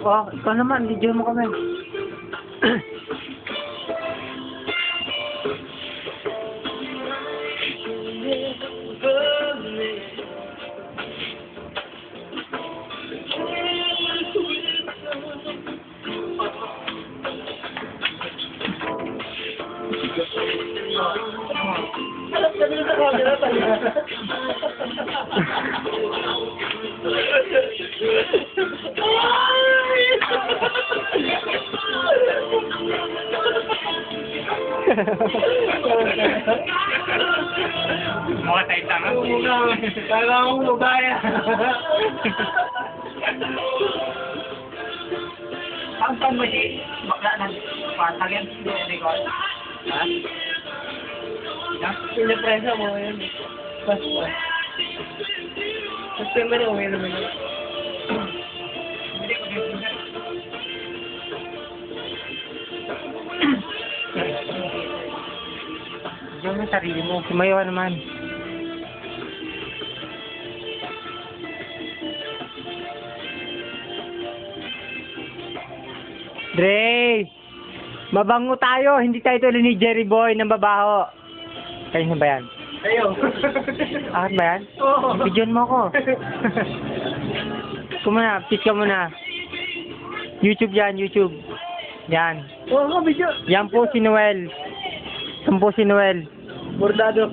Oh, ikaw naman, video mo kami. Alam ka nila sa camera tayo. Mga tayo tanga. Kaya akong lugaya. Ang saan mo si bakla ng patag yan? Ha? Pinapresa mo yun. Basta. Basta mo rin umilo mo yun. Hindi ko din. Diyan mo sarili mo. Sumayaw naman. Dre! Mabango tayo! Hindi tayo tuloy ni Jerry Boy ng babaho. Kayo na ba yan? Ayaw. Akin ba yan? Oo. Bidyon mo ako. Kumuna, pitch ka muna. YouTube yan, YouTube. Yan. Oo, video. Yan po si Noel. Yan po si Noel. Bordado.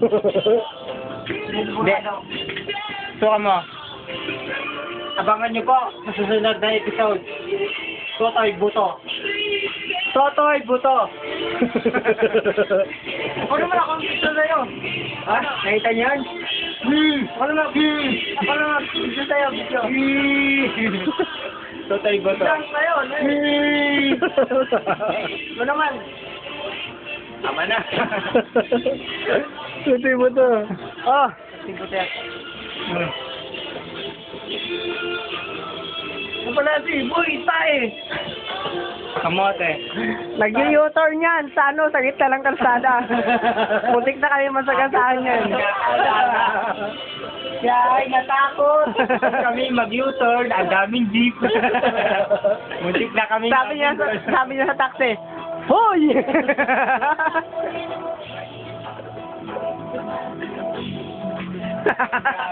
Hindi. Suka mo. Abangan nyo po sa susunod na episode. Totoy Buto. Totoy Buto. Ako naman akong gusto sa'yo. Ha? Nakita niyo yan? Ako naman. Ako naman. Gusto sa'yo. Gusto. Totoy Buto. Lang sa'yo. Ako naman. Tama na. Tutoy mo to. Oh. Totoy Buto yan. Ano pala si Boy Tae? Kamote. Nag-u-turn yan sa ano, sa gitna lang kalsada. Putik na kayo masagasaan yan. Kaya ay natakot. Kami mag-U-turn, ang daming jeep. Muntik na kami. Sabi niya sa taxi, Hoy!